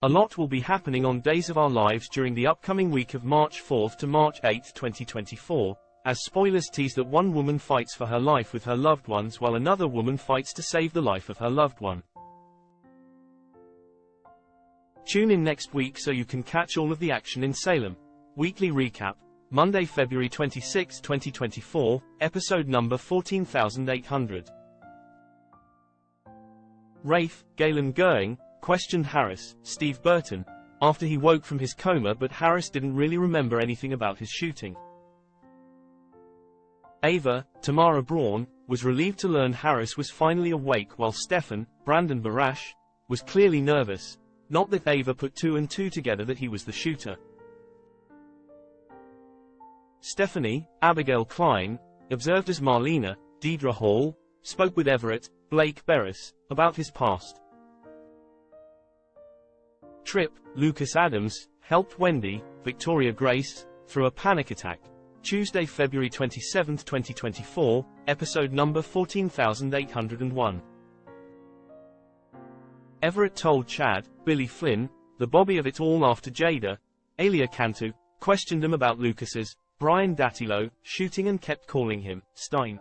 A lot will be happening on Days of Our Lives during the upcoming week of March 4 to March 8, 2024, as spoilers tease that one woman fights for her life with her loved ones while another woman fights to save the life of her loved one. Tune in next week so you can catch all of the action in Salem. Weekly recap, Monday, February 26, 2024, episode number 14,800. Rafe, Galen Goering, questioned Harris, Steve Burton, after he woke from his coma, but Harris didn't really remember anything about his shooting. Ava, Tamara Braun, was relieved to learn Harris was finally awake, while Stefan, Brandon Barash, was clearly nervous, not that Ava put two and two together that he was the shooter. Stephanie, Abigail Klein, observed as Marlena, Deidre Hall, spoke with Everett, Blake Berris, about his past. Tripp, Lucas Adams, helped Wendy, Victoria Grace, through a panic attack. Tuesday, February 27, 2024, episode number 14,801. Everett told Chad, Billy Flynn, the Bobby of it all after Jada, Alia Cantu, questioned him about Lucas's, Brian Dattilo, shooting and kept calling him, Stein.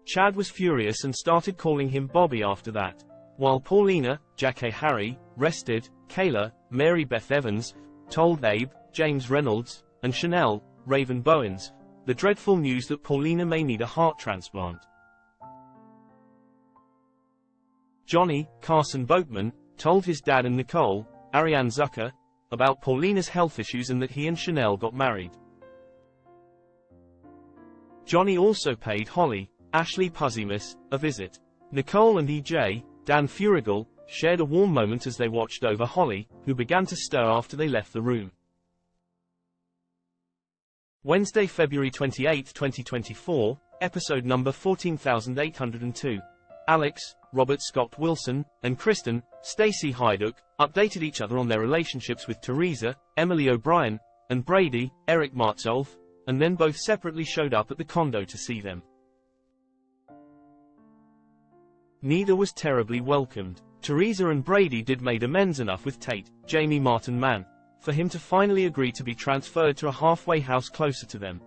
Chad was furious and started calling him Bobby after that. While Paulina, Jackie Harry, rested, Kayla, Mary Beth Evans, told Abe, James Reynolds, and Chanel, Raven Bowens, the dreadful news that Paulina may need a heart transplant. Johnny, Carson Boatman, told his dad and Nicole, Ariane Zucker, about Paulina's health issues and that he and Chanel got married. Johnny also paid Holly, Ashley Puzimus, a visit. Nicole and EJ, Dan Furigal, shared a warm moment as they watched over Holly, who began to stir after they left the room. Wednesday, February 28, 2024, episode number 14,802. Alex, Robert Scott Wilson, and Kristen, Stacey Hyduck, updated each other on their relationships with Teresa, Emily O'Brien, and Brady, Eric Martzolf, and then both separately showed up at the condo to see them. Neither was terribly welcomed. Teresa and Brady did made amends enough with Tate, Jamie Martin Mann, for him to finally agree to be transferred to a halfway house closer to them.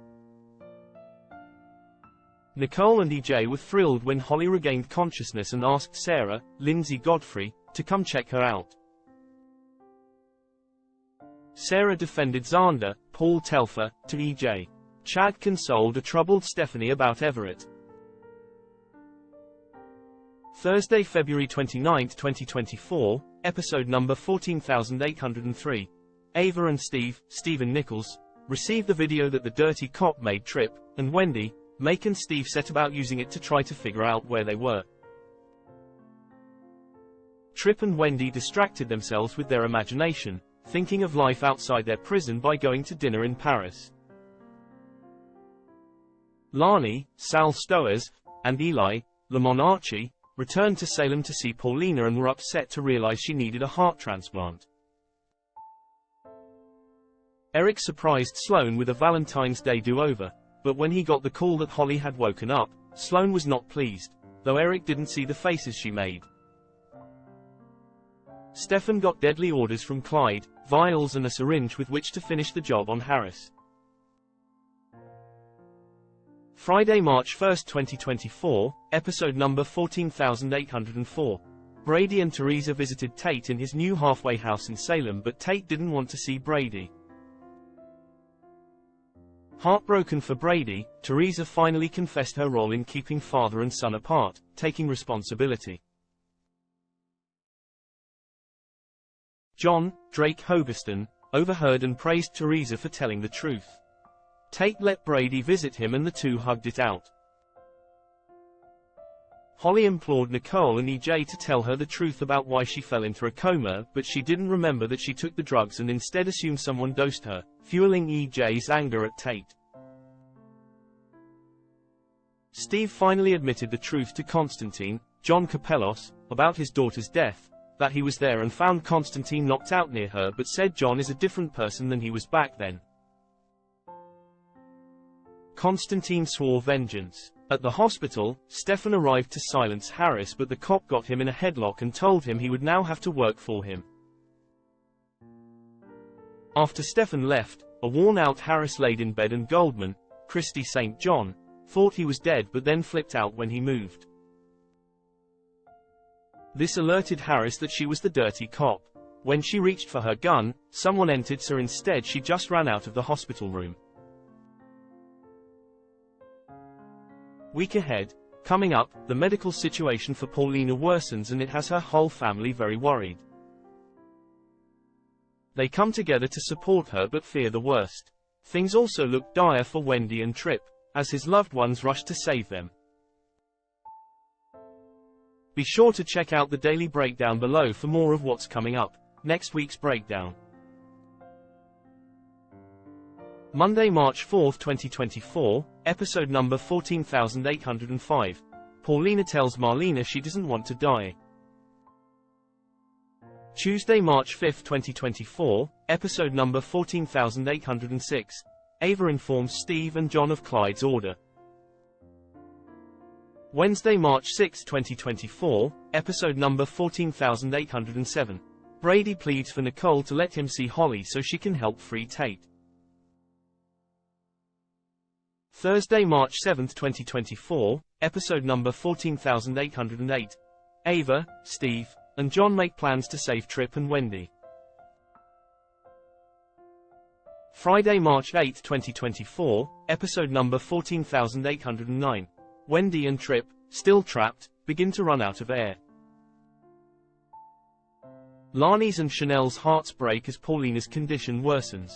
Nicole and EJ were thrilled when Holly regained consciousness and asked Sarah, Lindsay Godfrey, to come check her out. Sarah defended Xander, Paul Telfer, to EJ. Chad consoled a troubled Stephanie about Everett. Thursday, February 29, 2024, episode number 14,803. Ava and Stephen Nichols, received the video that the dirty cop made Tripp, and Wendy, Make and Steve set about using it to try to figure out where they were. Tripp and Wendy distracted themselves with their imagination, thinking of life outside their prison by going to dinner in Paris. Lani, Sal Stowers, and Eli, Lamont Archie, returned to Salem to see Paulina and were upset to realize she needed a heart transplant. Eric surprised Sloan with a Valentine's Day do-over, but when he got the call that Holly had woken up, Sloan was not pleased, though Eric didn't see the faces she made. Stefan got deadly orders from Clyde, vials and a syringe with which to finish the job on Harris. Friday, March 1, 2024, episode number 14,804. Brady and Teresa visited Tate in his new halfway house in Salem, but Tate didn't want to see Brady. Heartbroken for Brady, Teresa finally confessed her role in keeping father and son apart, taking responsibility. John, Drake Hogeston, overheard and praised Teresa for telling the truth. Tate let Brady visit him and the two hugged it out. Holly implored Nicole and EJ to tell her the truth about why she fell into a coma, but she didn't remember that she took the drugs and instead assumed someone dosed her, fueling EJ's anger at Tate. Steve finally admitted the truth to Constantine, John Capellos, about his daughter's death, that he was there and found Constantine knocked out near her, but said John is a different person than he was back then. Constantine swore vengeance. At the hospital, Stefan arrived to silence Harris, but the cop got him in a headlock and told him he would now have to work for him. After Stefan left, a worn-out Harris laid in bed and Goldman, Christy St. John, thought he was dead but then flipped out when he moved. This alerted Harris that she was the dirty cop. When she reached for her gun, someone entered, so instead she just ran out of the hospital room. Week ahead. Coming up, the medical situation for Paulina worsens and it has her whole family very worried. They come together to support her but fear the worst. Things also look dire for Wendy and Trip, as his loved ones rush to save them. Be sure to check out the daily breakdown below for more of what's coming up. Next week's breakdown. Monday, March 4, 2024, episode number 14805. Paulina tells Marlena she doesn't want to die. Tuesday, March 5, 2024, episode number 14806. Ava informs Steve and John of Clyde's order. Wednesday, March 6, 2024, episode number 14807. Brady pleads for Nicole to let him see Holly so she can help free Tate. Thursday, March 7, 2024, episode number 14808. Ava, Steve, and John make plans to save Trip and Wendy. Friday, March 8, 2024, episode number 14809. Wendy and Trip, still trapped, begin to run out of air. Lani's and Chanel's hearts break as Paulina's condition worsens.